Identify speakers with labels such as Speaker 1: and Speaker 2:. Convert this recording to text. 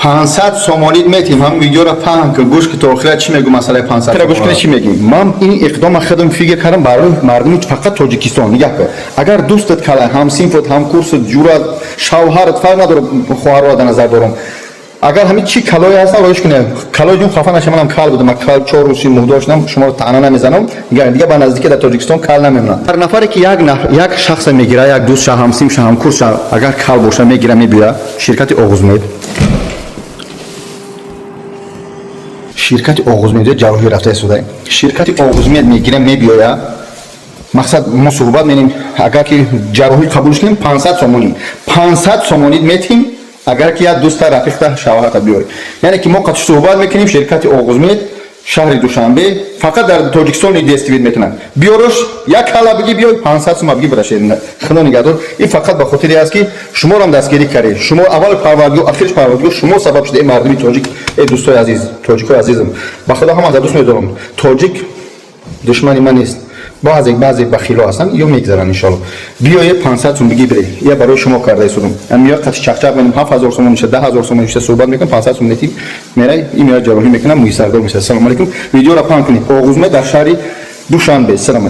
Speaker 1: 500 сомонид метим ҳам видеоро фаҳм кӣ гӯш ки то охират чӣ мегӯ масъалаи 500 тира гӯш кӣ чӣ мегӣ ман ин иқдома худам фикр кардам барои мардуми фақат тоҷикистон гапе агар дӯстат калай ҳамсинфот ҳамкурсат ҷурат шавҳарат фарқ надорад хоҳарро дар назар дорам агар ҳамин чӣ калое ҳастан роиш кунем калои ҷун хафа наша манам кал будам кал 4 рӯзи муҳдоҷдам шуморо таъна намезанам дига ба наздики дар тоҷикистон кал намемонам ҳар нафаре ки як шахса мегира як дӯст ша ҳамсим ша ҳамкурс ша агар кал боша мегира мебира ширкати оғӯзмед ширкати оғӯзмед ҷарроҳӣ рафта истода ширкати оғӯзмед мегира мебиёя мақсад мо суҳбат менем агар ки ҷарроҳӣ қабулш кунем 500 сомонид метим агар ки як дӯста рафиқта шавҳарта биёрем яъне ки мо қад суҳбат мекунем ширкати оғӯзмед шаҳри душанбе фақат дар тоҷикистон дестивид метавонад биёрош як кала биги биёй 500 сума биги барашед худо нигоҳдор ин фақат ба хотире аст ки шуморо ҳам дастгирӣ кардед шумо аввал парвардгор ахирш парвардгор шумо сабаб шуда мардуми тоҷик дӯстои азиз тоҷикои азизам ба худо ҳам аз дӯст медорам тоҷик душмани ман нест баъзе бахило ҳастанд ё мегзаранд иншоалло биёе 500 сум биги бире я барои шумо карда истодам меояд қати чақчақ менем 7000 сомон мешад 10000 сомон мешад суҳбат мекунам 500 сум метим мерай ин меояд ҷарроҳӣ мекунам муйассардор мешад салом алейкум видеоро паҳн кунед оғӯзмед дар шаҳри душанбе салом